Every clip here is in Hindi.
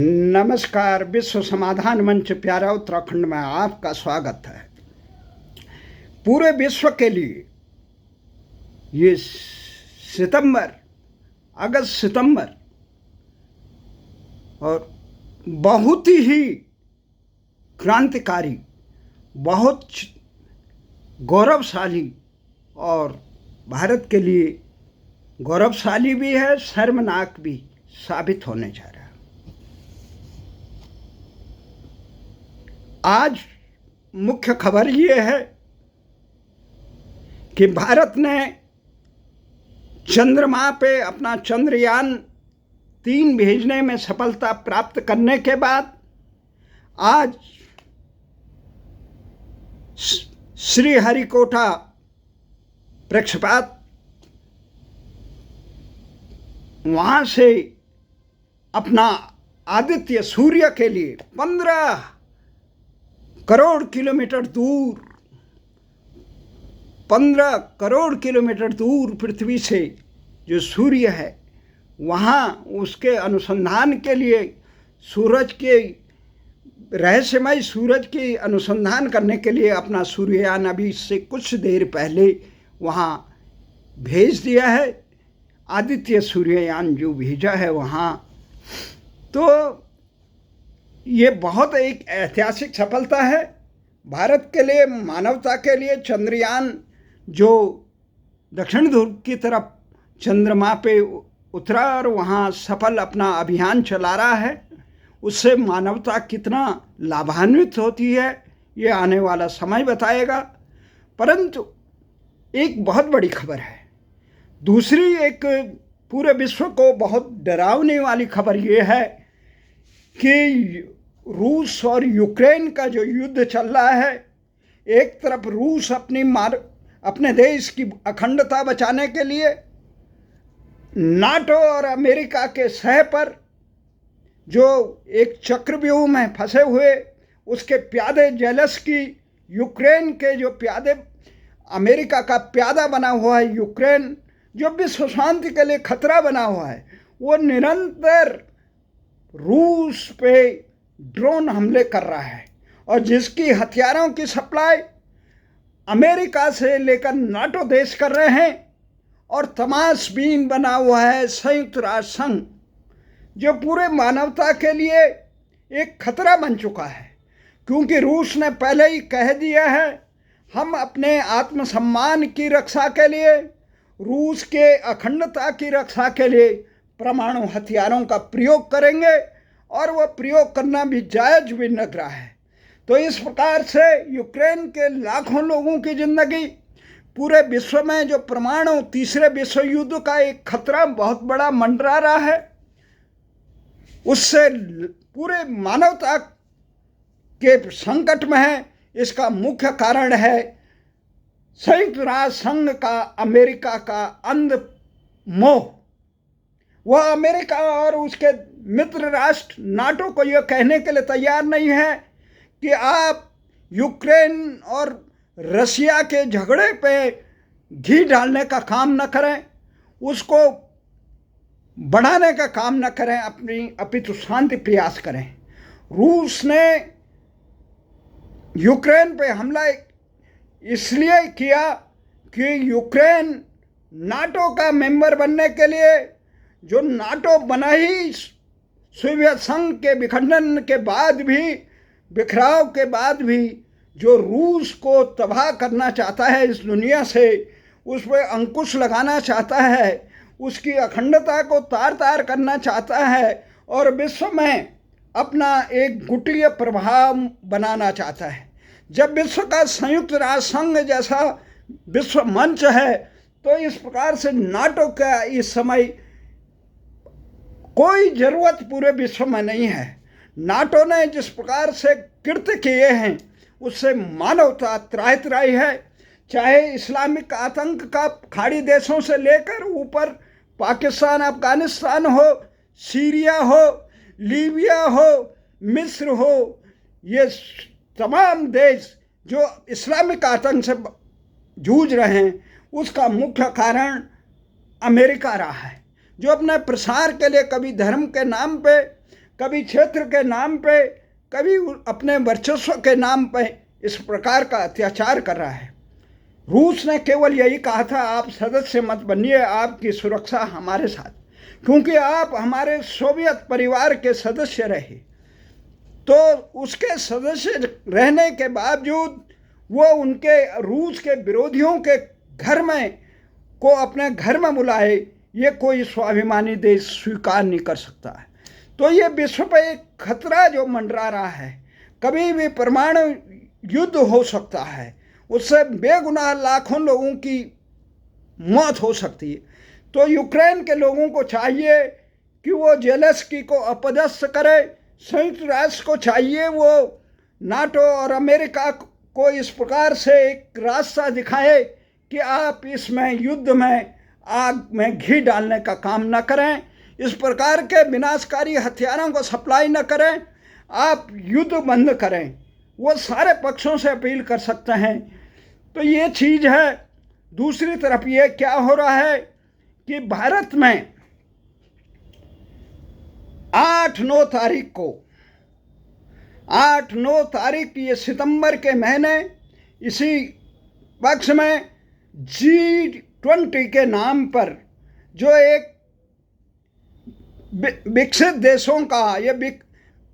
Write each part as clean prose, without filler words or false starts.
नमस्कार। विश्व समाधान मंच प्यारा उत्तराखंड में आपका स्वागत है। पूरे विश्व के लिए ये अगस्त सितंबर और बहुत ही क्रांतिकारी, बहुत गौरवशाली और भारत के लिए गौरवशाली भी है, शर्मनाक भी साबित होने जा रहा है। आज मुख्य खबर ये है कि भारत ने चंद्रमा पे अपना चंद्रयान-3 भेजने में सफलता प्राप्त करने के बाद आज श्रीहरिकोटा प्रक्षेपात वहाँ से अपना आदित्य सूर्य के लिए 15 करोड़ किलोमीटर दूर पृथ्वी से जो सूर्य है वहाँ उसके अनुसंधान के लिए सूरज के रहस्यमय सूरज की अनुसंधान करने के लिए अपना सूर्ययान अभी से कुछ देर पहले वहाँ भेज दिया है। आदित्य सूर्ययान जो भेजा है वहाँ, तो ये बहुत एक ऐतिहासिक सफलता है भारत के लिए, मानवता के लिए। चंद्रयान जो दक्षिण ध्रुव की तरफ चंद्रमा पे उतरा और वहाँ सफल अपना अभियान चला रहा है, उससे मानवता कितना लाभान्वित होती है ये आने वाला समय बताएगा। परंतु एक बहुत बड़ी खबर है, दूसरी एक पूरे विश्व को बहुत डरावने वाली खबर ये है कि रूस और यूक्रेन का जो युद्ध चल रहा है, एक तरफ रूस अपने देश की अखंडता बचाने के लिए नाटो और अमेरिका के सह पर जो एक चक्रव्यूह में फंसे हुए उसके प्यादे जेलेंस्की, यूक्रेन के जो प्यादे, अमेरिका का प्यादा बना हुआ है यूक्रेन, जो विश्व शांति के लिए खतरा बना हुआ है, वो निरंतर रूस पे ड्रोन हमले कर रहा है और जिसकी हथियारों की सप्लाई अमेरिका से लेकर नाटो देश कर रहे हैं। और तमाशबीन बना हुआ है संयुक्त राष्ट्र संघ, जो पूरे मानवता के लिए एक खतरा बन चुका है, क्योंकि रूस ने पहले ही कह दिया है हम अपने आत्मसम्मान की रक्षा के लिए, रूस के अखंडता की रक्षा के लिए परमाणु हथियारों का प्रयोग करेंगे और वह प्रयोग करना भी जायज भी लग रहा है। तो इस प्रकार से यूक्रेन के लाखों लोगों की जिंदगी, पूरे विश्व में जो परमाणु तीसरे विश्व युद्ध का एक खतरा बहुत बड़ा मंडरा रहा है, उससे पूरे मानवता के संकट में है। इसका मुख्य कारण है संयुक्त राष्ट्र संघ का अमेरिका का अंध मोह। वह अमेरिका और उसके मित्र राष्ट्र नाटो को यह कहने के लिए तैयार नहीं है कि आप यूक्रेन और रशिया के झगड़े पे घी डालने का काम न करें, उसको बढ़ाने का काम न करें, अपितु शांति प्रयास करें। रूस ने यूक्रेन पे हमला इसलिए किया कि यूक्रेन नाटो का मेंबर बनने के लिए, जो नाटो बना ही सोवियत संघ के विखंडन के बाद भी, बिखराव के बाद भी, जो रूस को तबाह करना चाहता है इस दुनिया से, उस पर अंकुश लगाना चाहता है, उसकी अखंडता को तार तार करना चाहता है और विश्व में अपना एक गुटीय प्रभाव बनाना चाहता है। जब विश्व का संयुक्त राष्ट्र संघ जैसा विश्व मंच है, तो इस प्रकार से नाटो का इस समय कोई ज़रूरत पूरे विश्व में नहीं है। नाटो ने जिस प्रकार से कृत्य किए हैं उससे मानवता त्राहि त्राहि है। चाहे इस्लामिक आतंक का खाड़ी देशों से लेकर ऊपर पाकिस्तान, अफगानिस्तान हो, सीरिया हो, लीबिया हो, मिस्र हो, ये तमाम देश जो इस्लामिक आतंक से जूझ रहे हैं, उसका मुख्य कारण अमेरिका रहा है, जो अपने प्रसार के लिए कभी धर्म के नाम पे, कभी क्षेत्र के नाम पे, कभी अपने वर्चस्व के नाम पे इस प्रकार का अत्याचार कर रहा है। रूस ने केवल यही कहा था, आप सदस्य मत बनिए, आपकी सुरक्षा हमारे साथ, क्योंकि आप हमारे सोवियत परिवार के सदस्य रहे। तो उसके सदस्य रहने के बावजूद वो उनके रूस के विरोधियों के घर में को अपने घर में बुलाए, ये कोई स्वाभिमानी देश स्वीकार नहीं कर सकता है। तो ये विश्व पे एक खतरा जो मंडरा रहा है, कभी भी परमाणु युद्ध हो सकता है, उससे बेगुनाह लाखों लोगों की मौत हो सकती है। तो यूक्रेन के लोगों को चाहिए कि वो जेलेंस्की को अपदस्थ करे, संयुक्त राष्ट्र को चाहिए वो नाटो और अमेरिका को इस प्रकार से एक रास्ता दिखाए कि आप इसमें युद्ध में आग में घी डालने का काम न करें, इस प्रकार के विनाशकारी हथियारों को सप्लाई न करें, आप युद्ध बंद करें। वो सारे पक्षों से अपील कर सकते हैं। तो ये चीज़ है। दूसरी तरफ ये क्या हो रहा है कि भारत में 8-9 तारीख ये सितंबर के महीने इसी पक्ष में G20 के नाम पर जो एक विकसित देशों का, ये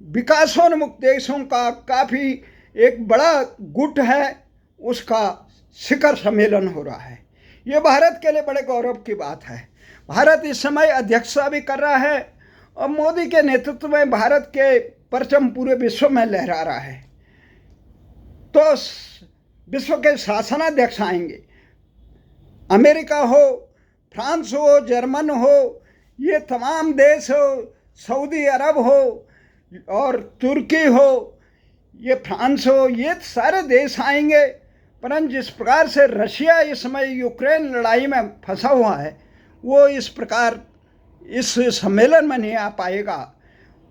विकासोन्मुख देशों का काफ़ी एक बड़ा गुट है, उसका शिखर सम्मेलन हो रहा है। ये भारत के लिए बड़े गौरव की बात है। भारत इस समय अध्यक्षता भी कर रहा है और मोदी के नेतृत्व में भारत के परचम पूरे विश्व में लहरा रहा है। तो विश्व के शासनाध्यक्ष आएंगे, अमेरिका हो, फ्रांस हो, जर्मन हो, ये तमाम देश हो, सऊदी अरब हो और तुर्की हो, ये फ्रांस हो, ये सारे देश आएंगे। परंतु जिस प्रकार से रशिया इस समय यूक्रेन लड़ाई में फंसा हुआ है, वो इस प्रकार इस सम्मेलन में नहीं आ पाएगा।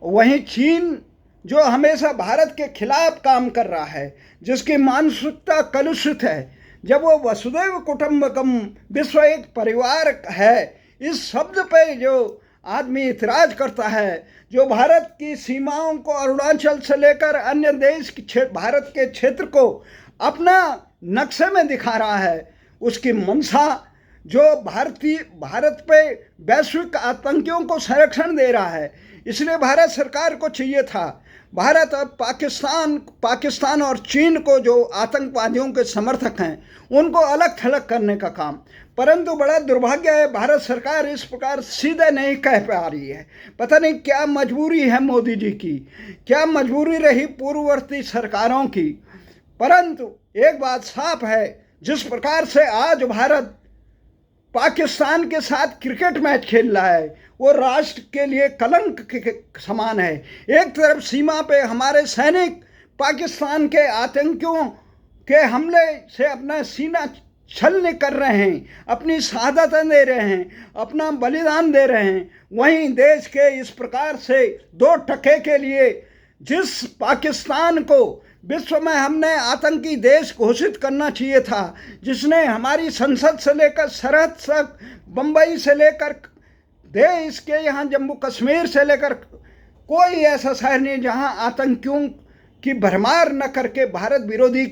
वहीं चीन जो हमेशा भारत के खिलाफ काम कर रहा है, जिसकी मानसिकता कलुषित है, जब वो वसुधैव कुटुंबकम, विश्व एक परिवार है, इस शब्द पे जो आदमी इतराज करता है, जो भारत की सीमाओं को अरुणाचल से लेकर अन्य देश की भारत के क्षेत्र को अपना नक्शे में दिखा रहा है, उसकी मंशा जो भारत पे वैश्विक आतंकियों को संरक्षण दे रहा है। इसलिए भारत सरकार को चाहिए था, भारत अब पाकिस्तान और चीन को जो आतंकवादियों के समर्थक हैं उनको अलग थलग करने का काम। परंतु बड़ा दुर्भाग्य है, भारत सरकार इस प्रकार सीधे नहीं कह पा रही है। पता नहीं क्या मजबूरी है मोदी जी की, क्या मजबूरी रही पूर्ववर्ती सरकारों की। परंतु एक बात साफ है, जिस प्रकार से आज भारत पाकिस्तान के साथ क्रिकेट मैच खेल रहा है, वो राष्ट्र के लिए कलंक के समान है। एक तरफ सीमा पे हमारे सैनिक पाकिस्तान के आतंकियों के हमले से अपना सीना छलनी कर रहे हैं, अपनी शहादतें दे रहे हैं, अपना बलिदान दे रहे हैं। वहीं देश के इस प्रकार से 2 टके के लिए जिस पाकिस्तान को विश्व में हमने आतंकी देश घोषित करना चाहिए था, जिसने हमारी संसद से लेकर सरहद तक, बम्बई से लेकर देश के यहाँ जम्मू कश्मीर से लेकर कोई ऐसा शहर नहीं जहाँ आतंकियों की भरमार न करके भारत विरोधी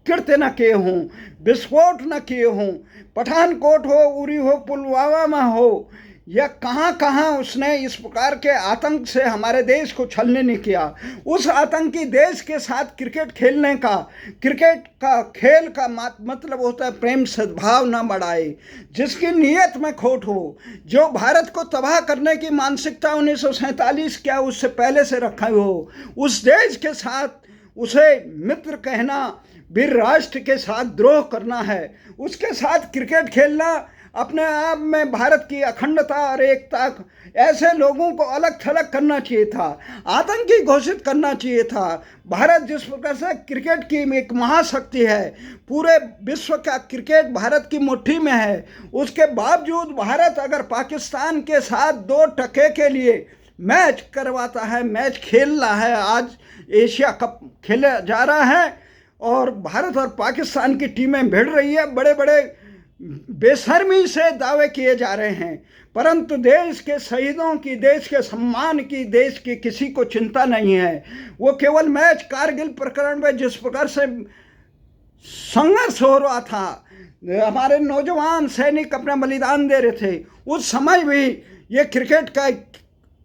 कृत्य न किए हों, विस्फोट न किए हों। पठानकोट हो, उरी हो, पुलवामा हो, या कहाँ कहाँ उसने इस प्रकार के आतंक से हमारे देश को छलने नहीं किया। उस आतंकी देश के साथ क्रिकेट खेलने का, क्रिकेट का खेल का मतलब होता है प्रेम सद्भाव न बढ़ाए, जिसकी नीयत में खोट हो, जो भारत को तबाह करने की मानसिकता 1947 क्या उससे पहले से रखा हो, उस देश के साथ उसे मित्र कहना वीर राष्ट्र के साथ द्रोह करना है। उसके साथ क्रिकेट खेलना अपने आप में भारत की अखंडता और एकता, ऐसे लोगों को अलग थलग करना चाहिए था, आतंकी घोषित करना चाहिए था। भारत जिस प्रकार से क्रिकेट की एक महाशक्ति है, पूरे विश्व का क्रिकेट भारत की मुट्ठी में है, उसके बावजूद भारत अगर पाकिस्तान के साथ 2 टके के लिए मैच करवाता है, मैच खेल रहा है, आज एशिया कप खेला जा रहा है और भारत और पाकिस्तान की टीमें भिड़ रही है, बड़े बड़े बेशर्मी से दावे किए जा रहे हैं, परंतु देश के शहीदों की, देश के सम्मान की, देश की किसी को चिंता नहीं है। वो केवल मैच कारगिल प्रकरण में जिस प्रकार से संघर्ष हो रहा था, हमारे नौजवान सैनिक अपना बलिदान दे रहे थे, उस समय भी ये क्रिकेट का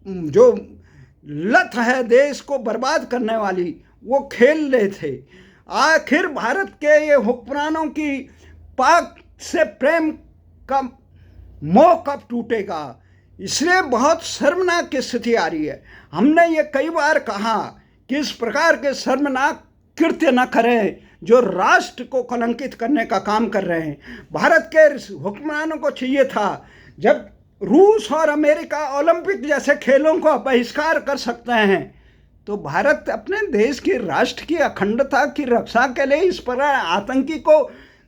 जो लत है देश को बर्बाद करने वाली, वो खेल रहे थे। आखिर भारत के ये हुक्मरानों की पाक से प्रेम का मोह कब टूटेगा? इसलिए बहुत शर्मनाक की स्थिति आ रही है। हमने ये कई बार कहा कि इस प्रकार के शर्मनाक कृत्य न करें जो राष्ट्र को कलंकित करने का काम कर रहे हैं। भारत के हुक्मरानों को चाहिए था, जब रूस और अमेरिका ओलंपिक जैसे खेलों को बहिष्कार कर सकते हैं, तो भारत अपने देश की, राष्ट्र की अखंडता की रक्षा के लिए इस प्रकार आतंकी को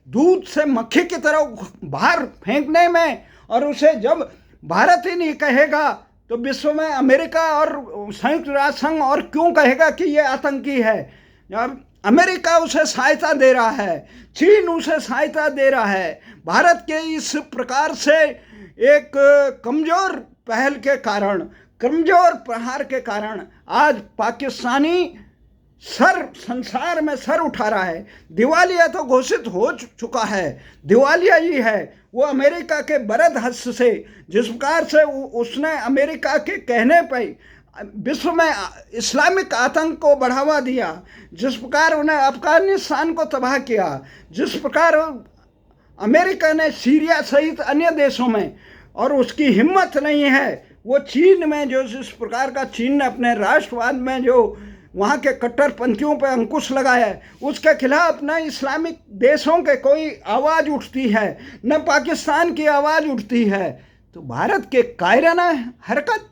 दूध से मक्खी की तरह बाहर फेंकने में, और उसे जब भारत ही नहीं कहेगा तो विश्व में अमेरिका और संयुक्त राष्ट्र संघ और क्यों कहेगा कि ये आतंकी है? जब अमेरिका उसे सहायता दे रहा है, चीन उसे सहायता दे रहा है, भारत के इस प्रकार से एक कमज़ोर पहल के कारण, कमज़ोर प्रहार के कारण आज पाकिस्तानी संसार में सर उठा रहा है। दिवालिया तो घोषित हो चुका है, दिवालिया ही है वो अमेरिका के बरद हस्त से, जिस प्रकार से उसने अमेरिका के कहने पर विश्व में इस्लामिक आतंक को बढ़ावा दिया, जिस प्रकार उन्हें अफगानिस्तान को तबाह किया, जिस प्रकार अमेरिका ने सीरिया सहित अन्य देशों में, और उसकी हिम्मत नहीं है वो चीन में, जो जिस प्रकार का चीन ने अपने राष्ट्रवाद में जो वहाँ के कट्टरपंथियों पर अंकुश लगाया है, उसके खिलाफ न इस्लामिक देशों के कोई आवाज़ उठती है, न पाकिस्तान की आवाज़ उठती है। तो भारत के कायराना हरकत,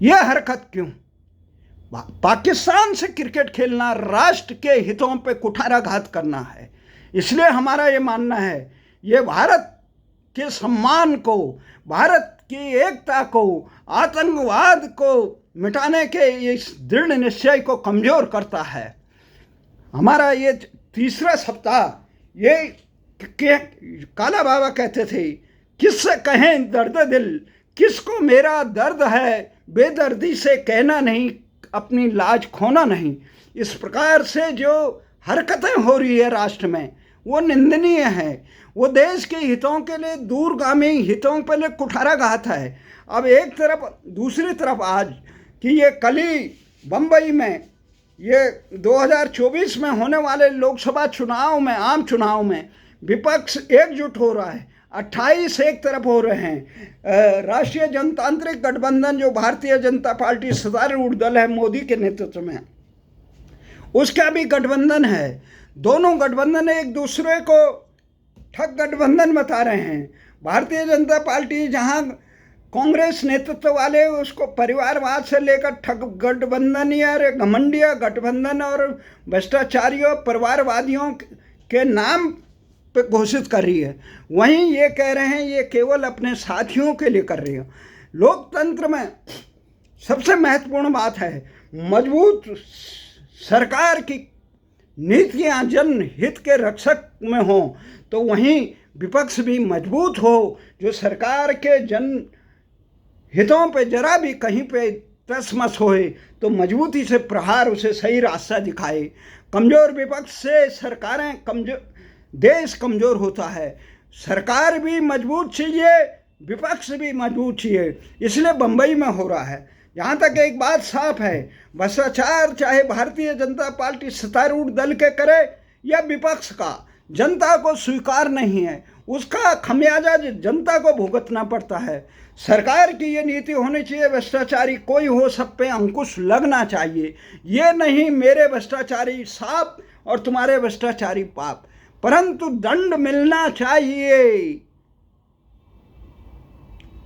यह हरकत क्यों? पाकिस्तान से क्रिकेट खेलना राष्ट्र के हितों पे कुठाराघात करना है। इसलिए हमारा ये मानना है, ये भारत के सम्मान को, भारत की एकता को, आतंकवाद को मिटाने के इस दृढ़ निश्चय को कमज़ोर करता है। हमारा ये तीसरा सप्ताह, ये काला बाबा कहते थे, किससे कहें दर्द दिल, किसको मेरा दर्द है, बेदर्दी से कहना नहीं, अपनी लाज खोना नहीं। इस प्रकार से जो हरकतें हो रही है राष्ट्र में, वो निंदनीय है, वो देश के हितों के लिए, दूरगामी हितों के लिए कुठाराघात है। अब एक तरफ, दूसरी तरफ आज कि ये कल ही बम्बई में ये 2024 में होने वाले लोकसभा चुनाव में, आम चुनाव में विपक्ष एकजुट हो रहा है, 28 एक तरफ हो रहे हैं। राष्ट्रीय जनतांत्रिक गठबंधन, जो भारतीय जनता पार्टी सत्तारूढ़ दल है मोदी के नेतृत्व में, उसका भी गठबंधन है। दोनों गठबंधन एक दूसरे को ठग गठबंधन बता रहे हैं। भारतीय जनता पार्टी जहां कांग्रेस नेतृत्व वाले उसको परिवारवाद से लेकर ठग गठबंधन या घमंडिया गठबंधन और भ्रष्टाचारियों, परिवारवादियों के नाम पे घोषित कर रही है, वहीं ये कह रहे हैं ये केवल अपने साथियों के लिए कर रही है। लोकतंत्र में सबसे महत्वपूर्ण बात है मजबूत सरकार की नीतियां जनहित के रक्षक में हो, तो वहीं विपक्ष भी मजबूत हो, जो सरकार के जन हितों पे जरा भी कहीं पे तसमस होए तो मजबूती से प्रहार, उसे सही रास्ता दिखाए। कमज़ोर विपक्ष से सरकारें कमज़ोर, देश कमज़ोर होता है। सरकार भी मजबूत चाहिए, विपक्ष भी मजबूत चाहिए। इसलिए बम्बई में हो रहा है। यहाँ तक एक बात साफ है, भ्रष्टाचार चाहे भारतीय जनता पार्टी सत्तारूढ़ दल के करे या विपक्ष का, जनता को स्वीकार नहीं है, उसका खमियाजा जनता को भुगतना पड़ता है। सरकार की ये नीति होनी चाहिए, भ्रष्टाचारी कोई हो सब पे अंकुश लगना चाहिए। ये नहीं मेरे भ्रष्टाचारी साफ और तुम्हारे भ्रष्टाचारी पाप, परंतु दंड मिलना चाहिए।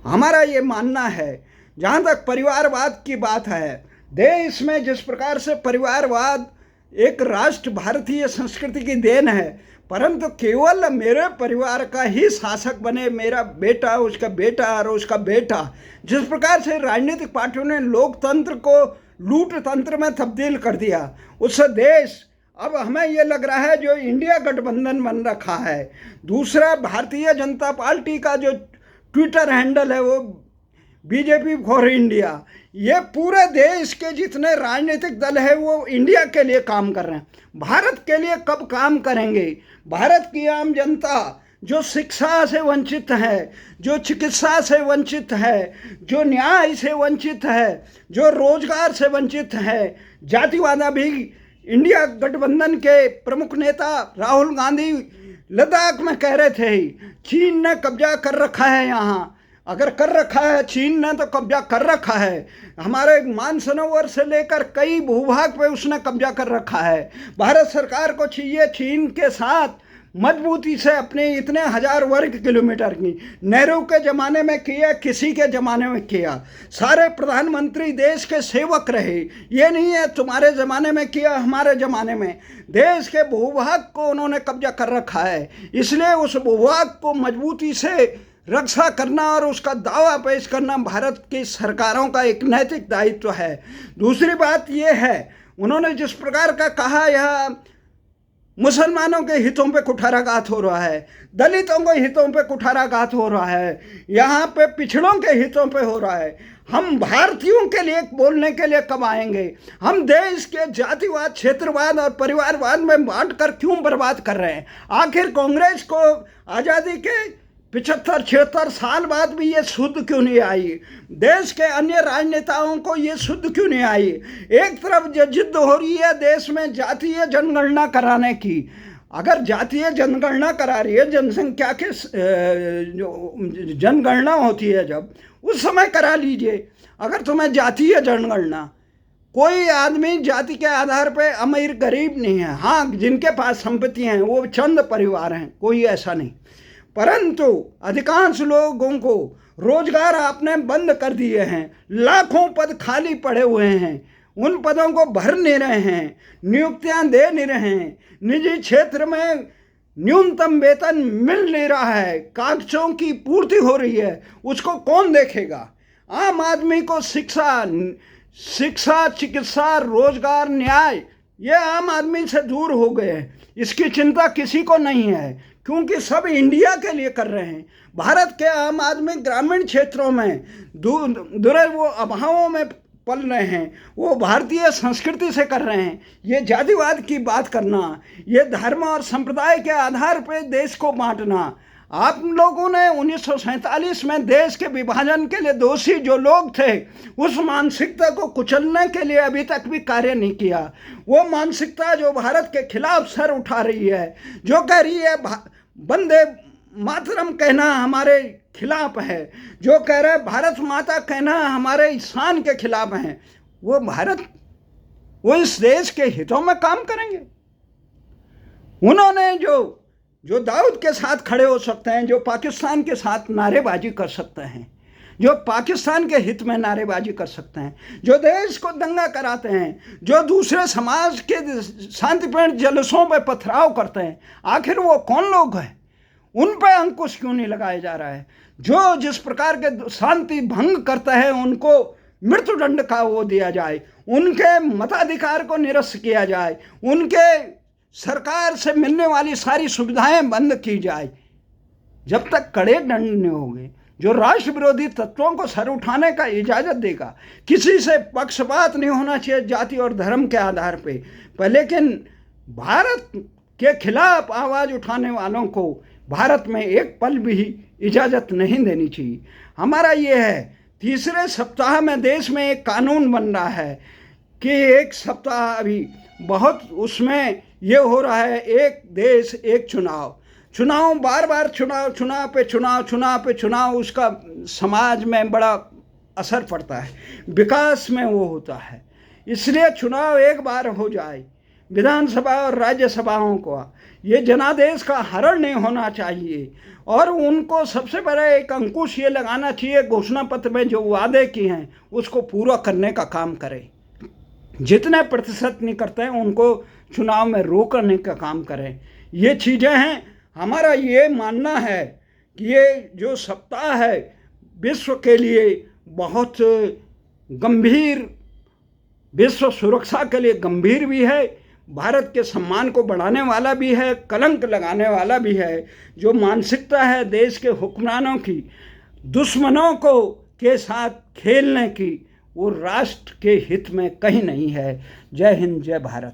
हमारा ये मानना है। जहाँ तक परिवारवाद की बात है, देश में जिस प्रकार से परिवारवाद एक राष्ट्र भारतीय संस्कृति की देन है, परंतु केवल मेरे परिवार का ही शासक बने, मेरा बेटा, उसका बेटा और उसका बेटा, जिस प्रकार से राजनीतिक पार्टियों ने लोकतंत्र को लूट तंत्र में तब्दील कर दिया, उससे देश अब हमें ये लग रहा है जो इंडिया गठबंधन बन रखा है, दूसरा भारतीय जनता पार्टी का जो ट्विटर हैंडल है वो बीजेपी फॉर इंडिया, ये पूरे देश के जितने राजनीतिक दल है वो इंडिया के लिए काम कर रहे हैं। भारत के लिए कब काम करेंगे? भारत की आम जनता जो शिक्षा से वंचित है, जो चिकित्सा से वंचित है, जो न्याय से वंचित है, जो रोजगार से वंचित है, जातिवाद भी इंडिया गठबंधन के प्रमुख नेता राहुल गांधी लद्दाख में कह रहे थे चीन ने कब्जा कर रखा है यहाँ। अगर कर रखा है चीन ने तो कब्जा कर रखा है, हमारे मानसरोवर से लेकर कई भूभाग पे उसने कब्जा कर रखा है। भारत सरकार को चाहिए चीन के साथ मजबूती से अपने इतने हजार वर्ग किलोमीटर की, नेहरू के ज़माने में किया, किसी के ज़माने में किया, सारे प्रधानमंत्री देश के सेवक रहे। ये नहीं है तुम्हारे ज़माने में किया हमारे ज़माने में, देश के भूभाग को उन्होंने कब्जा कर रखा है। इसलिए उस भूभाग को मजबूती से रक्षा करना और उसका दावा पेश करना भारत की सरकारों का एक नैतिक दायित्व है। दूसरी बात यह है, उन्होंने जिस प्रकार का कहा यह मुसलमानों के हितों पे कुठाराघात हो रहा है, दलितों के हितों पे कुठाराघात हो रहा है, यहाँ पे पिछड़ों के हितों पे हो रहा है। हम भारतीयों के लिए बोलने के लिए कब आएंगे? हम देश के जातिवाद, क्षेत्रवाद और परिवारवाद में बांट कर क्यों बर्बाद कर रहे हैं? आखिर कांग्रेस को आज़ादी के 75-76 साल बाद भी ये शुद्ध क्यों नहीं आई? देश के अन्य राजनेताओं को ये शुद्ध क्यों नहीं आई? एक तरफ जो जिद हो रही है देश में जातीय जनगणना कराने की, अगर जातीय जनगणना करा रही है, जनसंख्या के जो जनगणना होती है जब, उस समय करा लीजिए। अगर तुम्हें जातीय जनगणना, कोई आदमी जाति के आधार पे अमीर गरीब नहीं है, हाँ जिनके पास संपत्ति हैं वो चंद परिवार हैं, कोई ऐसा नहीं, परंतु अधिकांश लोगों को रोजगार आपने बंद कर दिए हैं, लाखों पद खाली पड़े हुए हैं, उन पदों को भर नहीं रहे हैं, नियुक्तियां दे नहीं रहे हैं, निजी क्षेत्र में न्यूनतम वेतन मिल नहीं रहा है, कागजों की पूर्ति हो रही है, उसको कौन देखेगा? आम आदमी को शिक्षा, चिकित्सा, रोजगार, न्याय ये आम आदमी से दूर हो गए हैं। इसकी चिंता किसी को नहीं है क्योंकि सब इंडिया के लिए कर रहे हैं। भारत के आम आदमी ग्रामीण क्षेत्रों में दूर वो अभावों में पल रहे हैं, वो भारतीय संस्कृति से कर रहे हैं। ये जातिवाद की बात करना, ये धर्म और संप्रदाय के आधार पर देश को बांटना, आप लोगों ने 1947 में देश के विभाजन के लिए दोषी जो लोग थे उस मानसिकता को कुचलने के लिए अभी तक भी कार्य नहीं किया। वो मानसिकता जो भारत के खिलाफ सर उठा रही है, जो कह रही है वंदे मातरम कहना हमारे खिलाफ है, जो कह रहा है भारत माता कहना हमारे शान के खिलाफ है, वो इस देश के हितों में काम करेंगे? उन्होंने जो दाऊद के साथ खड़े हो सकते हैं, जो पाकिस्तान के साथ नारेबाजी कर सकते हैं, जो पाकिस्तान के हित में नारेबाजी कर सकते हैं, जो देश को दंगा कराते हैं, जो दूसरे समाज के शांतिपूर्ण जलसों पर पथराव करते हैं, आखिर वो कौन लोग हैं? उन पर अंकुश क्यों नहीं लगाया जा रहा है? जो जिस प्रकार के शांति भंग करते हैं उनको मृत्युदंड का वो दिया जाए, उनके मताधिकार को निरस्त किया जाए, उनके सरकार से मिलने वाली सारी सुविधाएं बंद की जाए। जब तक कड़े दंड नहीं होंगे, जो राष्ट्र विरोधी तत्वों को सर उठाने का इजाज़त देगा, किसी से पक्षपात नहीं होना चाहिए जाति और धर्म के आधार पे, लेकिन भारत के खिलाफ आवाज़ उठाने वालों को भारत में एक पल भी इजाज़त नहीं देनी चाहिए। हमारा ये है, तीसरे सप्ताह में देश में एक कानून बन रहा है कि एक सप्ताह अभी बहुत उसमें ये हो रहा है, एक देश एक चुनाव, बार बार चुनाव पे चुनाव, उसका समाज में बड़ा असर पड़ता है, विकास में वो होता है। इसलिए चुनाव एक बार हो जाए, विधानसभा और राज्यसभाओं को, ये जनादेश का हरण नहीं होना चाहिए और उनको सबसे बड़ा एक अंकुश ये लगाना चाहिए, घोषणा पत्र में जो वादे किए हैं उसको पूरा करने का काम करें। जितने प्रतिशत नहीं करते हैं उनको चुनाव में रोकने का काम करें। ये चीज़ें हैं। हमारा ये मानना है कि ये जो सप्ताह है विश्व के लिए बहुत गंभीर, विश्व सुरक्षा के लिए गंभीर भी है, भारत के सम्मान को बढ़ाने वाला भी है, कलंक लगाने वाला भी है। जो मानसिकता है देश के हुक्मरानों की दुश्मनों को के साथ खेलने की, वो राष्ट्र के हित में कहीं नहीं है। जय हिंद, जय भारत।